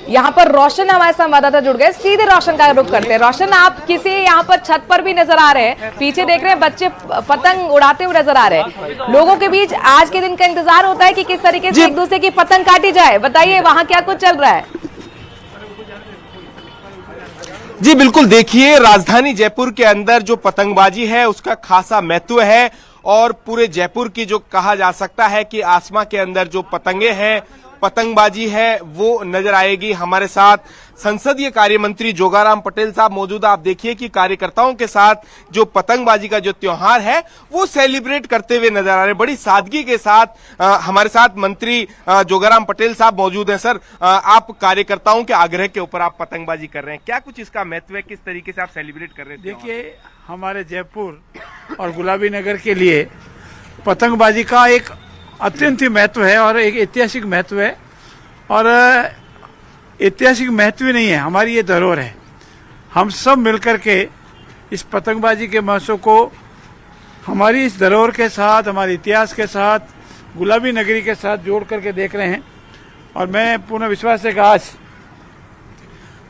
यहाँ पर रोशन हमारे संवाददाता जुड़ गए, सीधे रोशन का रुख करते हैं। रोशन, आप किसी यहाँ पर छत पर भी नजर आ रहे हैं, पीछे देख रहे हैं बच्चे पतंग उड़ाते हुए नजर आ रहे हैं। लोगों के बीच आज के दिन का इंतजार होता है कि किस तरीके से एक दूसरे की पतंग काटी जाए। बताइए वहाँ क्या कुछ चल रहा है? जी बिल्कुल, देखिए राजधानी जयपुर के अंदर जो पतंगबाजी है उसका खासा महत्व है और पूरे जयपुर की जो कहा जा सकता है कि आसमां के अंदर जो पतंगे हैं, पतंगबाजी है, वो नजर आएगी। हमारे साथ संसदीय कार्य मंत्री जोगाराम पटेल साहब मौजूद। आप देखिए कि कार्यकर्ताओं के साथ जो पतंगबाजी का जो त्योहार है वो सेलिब्रेट करते हुए नजर आ रहे हैं। बड़ी सादगी के साथ हमारे साथ मंत्री जोगाराम पटेल साहब मौजूद हैं। सर, आप कार्यकर्ताओं के आग्रह के ऊपर आप पतंगबाजी कर रहे हैं, क्या कुछ इसका महत्व है, किस तरीके से आप सेलिब्रेट कर रहे हैं? देखिए, हमारे जयपुर और गुलाबी नगर के लिए पतंगबाजी का एक अत्यंत ही महत्व है और एक ऐतिहासिक महत्व है। और ऐतिहासिक महत्व ही नहीं है, हमारी ये धरोहर है। हम सब मिलकर के इस पतंगबाजी के महोत्सव को हमारी इस धरोहर के साथ, हमारे इतिहास के साथ, गुलाबी नगरी के साथ जोड़ करके देख रहे हैं। और मैं पूर्ण विश्वास है कि आज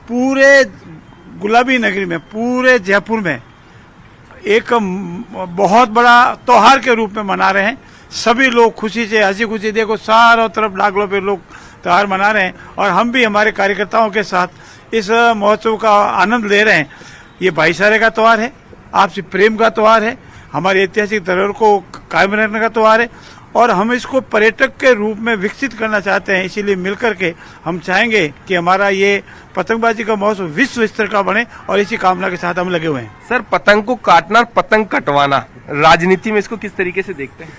पूरे गुलाबी नगरी में, पूरे जयपुर में एक बहुत बड़ा त्योहार के रूप में मना रहे हैं। सभी लोग खुशी से, हंसी खुशी, देखो चारों तरफ लाखों पे लोग त्योहार मना रहे हैं और हम भी हमारे कार्यकर्ताओं के साथ इस महोत्सव का आनंद ले रहे हैं। ये भाईचारे का त्योहार है, आपसी प्रेम का त्योहार है, हमारी ऐतिहासिक धरोहर को कायम रखने का त्योहार है और हम इसको पर्यटक के रूप में विकसित करना चाहते हैं। इसीलिए मिलकर के हम चाहेंगे कि हमारा ये पतंगबाजी का महोत्सव विश्व स्तर का बने और इसी कामना के साथ हम लगे हुए हैं। सर, पतंग को काटना और पतंग कटवाना, राजनीति में इसको किस तरीके से देखते हैं?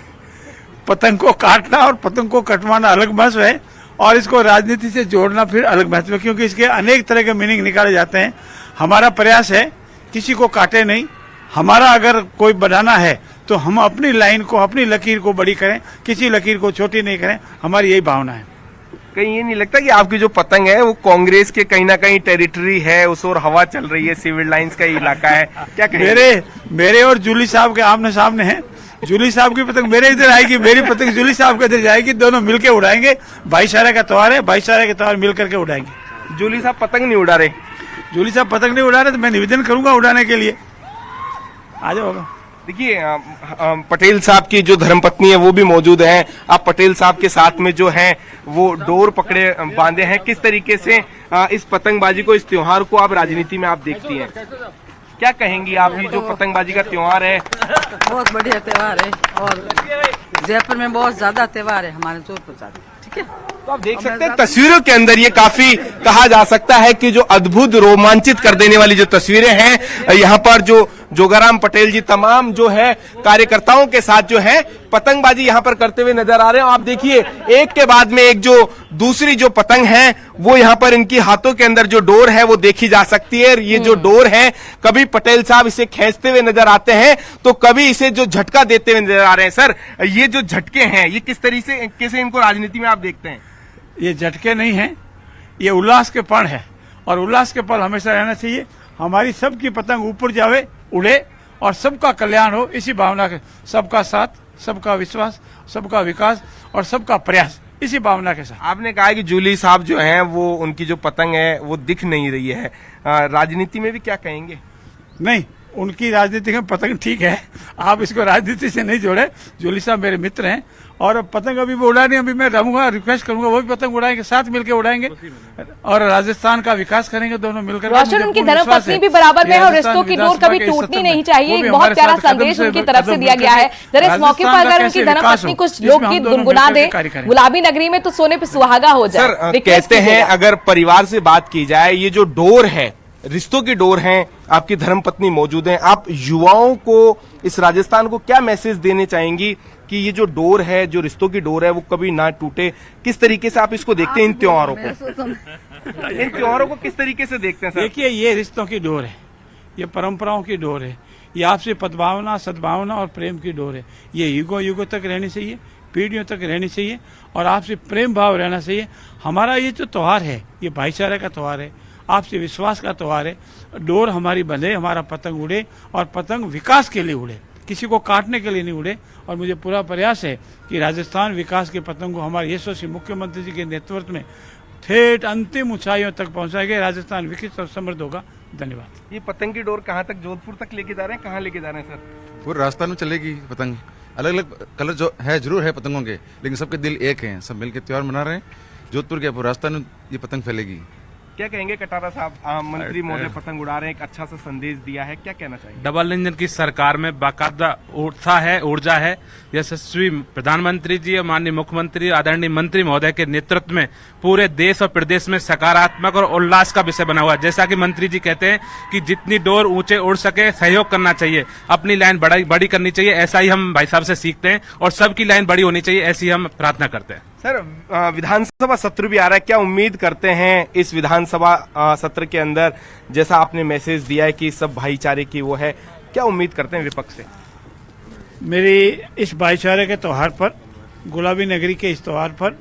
पतंग को काटना और पतंग को कटवाना अलग महत्व है और इसको राजनीति से जोड़ना फिर अलग महत्व है, क्योंकि इसके अनेक तरह के मीनिंग निकाले जाते हैं। हमारा प्रयास है किसी को काटे नहीं, हमारा अगर कोई बनाना है तो हम अपनी लाइन को, अपनी लकीर को बड़ी करें, किसी लकीर को छोटी नहीं करें। हमारी यही भावना है। कहीं ये नहीं लगता कि आपकी जो पतंग है वो कांग्रेस के कहीं ना कहीं टेरिटरी है, उस और हवा चल रही है, सिविल लाइंस का इलाका है, क्या कहें? मेरे और जूली साहब के आमने सामने हैं। जूली साहब की पतंग मेरे इधर आएगी, मेरी पतंग जूली साहब के इधर जाएगी, दोनों मिलकर उड़ाएंगे। भाईचारे का त्योहार है, भाईचारे के त्योहार मिलकर के उड़ाएंगे। जूली साहब पतंग नहीं उड़ा रहे? जूली साहब पतंग नहीं उड़ा रहे तो मैं निवेदन करूंगा उड़ाने के लिए। आ जाओ बाबा। देखिए, पटेल साहब की जो धर्मपत्नी है वो भी मौजूद हैं। आप पटेल साहब के साथ में जो हैं वो डोर पकड़े बांधे हैं। किस तरीके से इस पतंगबाजी को, इस त्योहार को आप राजनीति में आप देखती हैं, क्या कहेंगी? आपकी जो पतंगबाजी का त्योहार है, बहुत बढ़िया त्योहार है और जयपुर में बहुत ज्यादा त्योहार है, हमारे जोधपुर ज्यादा, ठीक है। तो आप देख सकते हैं तस्वीरों के अंदर ये काफी कहा जा सकता है कि जो अद्भुत रोमांचित कर देने वाली जो तस्वीरें हैं, यहाँ पर जो जोगाराम पटेल जी तमाम जो है कार्यकर्ताओं के साथ जो है पतंगबाजी यहाँ पर करते हुए नजर आ रहे हैं। आप देखिए एक के बाद में एक जो दूसरी जो पतंग है वो यहाँ पर इनकी हाथों के अंदर जो डोर है वो देखी जा सकती है। ये जो डोर है, कभी पटेल साहब इसे खींचते हुए नजर आते हैं तो कभी इसे जो झटका देते हुए नजर आ रहे हैं। सर, ये जो झटके हैं ये किस तरीके से इनको राजनीति में आप देखते हैं? ये झटके नहीं हैं, ये उल्लास के पल है और उल्लास के पल हमेशा रहना चाहिए। हमारी सबकी पतंग ऊपर जावे, उड़े और सबका कल्याण हो, इसी भावना के, सबका साथ, सबका विश्वास, सबका विकास और सबका प्रयास, इसी भावना के साथ। आपने कहा कि जूली साहब जो हैं वो, उनकी जो पतंग है वो दिख नहीं रही है, राजनीति में भी क्या कहेंगे? नहीं, उनकी राजनीति में पतंग ठीक है, आप इसको राजनीति से नहीं जोड़े। जूली साहब मेरे मित्र हैं और पतंग अभी वो उड़ानी, अभी मैं रहूंगा, रिक्वेस्ट करूंगा वो भी पतंग उड़ाएंगे, साथ मिलकर उड़ाएंगे और राजस्थान का विकास करेंगे दोनों मिलकर। रोशन, उनकी धर्मपत्नी भी बराबर में है और रिश्तों की डोर कभी टूटनी नहीं चाहिए। एक बहुत प्यारा संदेश उनकी तरफ से दिया गया है। जरा इस मौके पर अगर उनकी धर्मपत्नी कुछ लोकगीत गुनगुना दे गुलाबी नगरी में तो सोने पे सुहागा हो जाए। सर, कहते हैं अगर परिवार से बात की जाए, ये जो डोर है, रिश्तों की डोर है, आपकी धर्मपत्नी मौजूद हैं, आप युवाओं को, इस राजस्थान को क्या मैसेज देने चाहेंगी कि ये जो डोर है, जो रिश्तों की डोर है वो कभी ना टूटे? किस तरीके से आप इसको देखते हैं इन त्योहारों को? इन त्योहारों को किस तरीके से देखते हैं सर? देखिए, ये रिश्तों की डोर है, ये परंपराओं की डोर है, ये आपसे सद्भावना, सद्भावना और प्रेम की डोर है। ये युगों युगों तक रहनी चाहिए, पीढ़ियों तक रहनी चाहिए और आपसे प्रेम भाव रहना चाहिए। हमारा ये जो त्योहार है ये भाईचारे का त्योहार है, आपसे विश्वास का त्योहार है। डोर हमारी बंधे, हमारा पतंग उड़े और पतंग विकास के लिए उड़े, किसी को काटने के लिए नहीं उड़े। और मुझे पूरा प्रयास है कि राजस्थान विकास के पतंग को हमारे यशस्वी मुख्यमंत्री जी के नेतृत्व में ठेठ अंतिम ऊंचाइयों तक पहुंचाएंगे। राजस्थान विकसित और समृद्ध होगा। धन्यवाद। ये पतंग की डोर कहाँ तक, जोधपुर तक लेके जा रहे हैं, कहाँ लेके जा रहे हैं सर? पूरे राजस्थान में चलेगी पतंग। अलग अलग कलर जो है जरूर है पतंगों के, लेकिन सबके दिल एक हैं, सब मिलकर त्योहार मना रहे हैं। जोधपुर के पूरे राजस्थान में ये पतंग फैलेगी। क्या कहेंगे कटारा साहब, मंत्री महोदय पतंग उड़ा रहे हैं, एक अच्छा सा संदेश दिया है, क्या कहना चाहिए? डबल इंजन की सरकार में बाकायदा उत्साह है, ऊर्जा है। यशस्वी प्रधानमंत्री जी और माननीय मुख्यमंत्री आदरणीय मंत्री महोदय के नेतृत्व में पूरे देश और प्रदेश में सकारात्मक और उल्लास का विषय बना हुआ है। जैसा कि मंत्री जी कहते हैं कि जितनी डोर ऊंचे उड़ सके सहयोग करना चाहिए, अपनी लाइन बड़ी करनी चाहिए। ऐसा ही हम भाई साहब से सीखते हैं और सबकी लाइन बड़ी होनी चाहिए, ऐसी हम प्रार्थना करते हैं। सर, विधानसभा सत्र भी आ रहा है, क्या उम्मीद करते हैं इस विधानसभा सत्र के अंदर, जैसा आपने मैसेज दिया है कि सब भाईचारे की वो है, क्या उम्मीद करते हैं विपक्ष से? मेरी इस भाईचारे के त्यौहार पर, गुलाबी नगरी के इस त्यौहार पर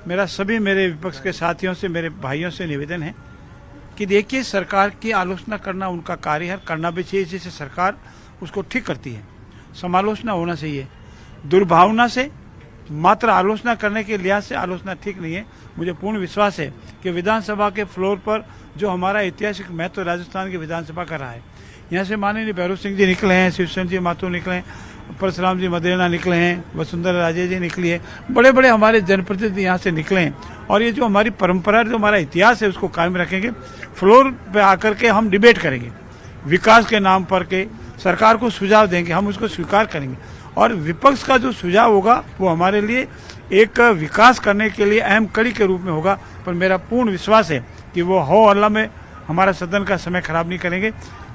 मेरा सभी मेरे विपक्ष के साथियों से, मेरे भाइयों से निवेदन है कि देखिए, सरकार की आलोचना करना उनका कार्य है, करना भी चाहिए, जिससे सरकार उसको ठीक करती है। समालोचना होना चाहिए। दुर्भावना से, मात्र आलोचना करने के लिहाज से आलोचना ठीक नहीं है। मुझे पूर्ण विश्वास है कि विधानसभा के फ्लोर पर जो हमारा ऐतिहासिक महत्व राजस्थान की विधानसभा का रहा है, यहाँ से माननीय भैरव सिंह जी निकले हैं, शिवसेन जी माथुर निकले हैं, परशुराम जी मदेना निकले हैं, वसुंधरा राजे जी निकली है, बड़े बड़े हमारे जनप्रतिनिधि यहाँ से निकले हैं। और ये जो हमारी परंपरा, जो हमारा इतिहास है, उसको कायम रखेंगे। फ्लोर पे आकर के हम डिबेट करेंगे, विकास के नाम पर के सरकार को सुझाव देंगे, हम उसको स्वीकार करेंगे। और विपक्ष का जो सुझाव होगा वो हमारे लिए एक विकास करने के लिए अहम कड़ी के रूप में होगा। पर मेरा पूर्ण विश्वास है कि वो हो हल्ला में हमारा सदन का समय खराब नहीं करेंगे।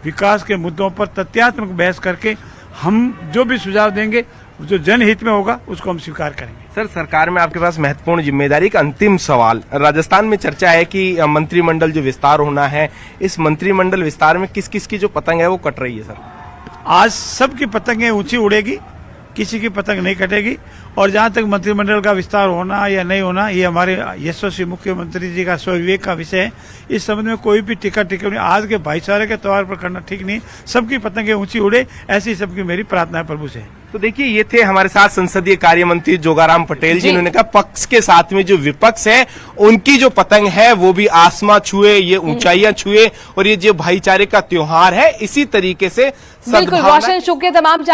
विकास के मुद्दों पर तथ्यात्मक बहस करके हम जो भी सुझाव देंगे, जो जनहित में होगा, उसको हम स्वीकार करेंगे। सर, सरकार में आपके पास महत्वपूर्ण जिम्मेदारी का अंतिम सवाल, राजस्थान में चर्चा है कि मंत्रिमंडल जो विस्तार होना है, इस मंत्रिमंडल विस्तार में किस किस की जो पतंग है वो कट रही है सर? आज सबकी पतंगें ऊंची उड़ेगी, किसी की पतंग नहीं कटेगी। और जहां तक मंत्रिमंडल का विस्तार होना या नहीं होना, ये हमारे यशस्वी मुख्यमंत्री जी का स्वविवेक का विषय है। इस संबंध में कोई भी टिकट नहीं, आज के भाईचारे के त्यौहार पर करना ठीक नहीं। सबकी पतंगें ऊंची उड़े, ऐसी सबकी मेरी प्रार्थना है प्रभु से। तो देखिए, ये थे हमारे साथ संसदीय कार्य मंत्री जोगाराम पटेल जी। उन्होंने कहा पक्ष के साथ में जो विपक्ष है, उनकी जो पतंग है वो भी आसमां छुए, ये ऊंचाइयां छुए, और ये जो भाईचारे का त्योहार है, इसी तरीके से बिल्कुल रोशन, शुक्रिया तमाम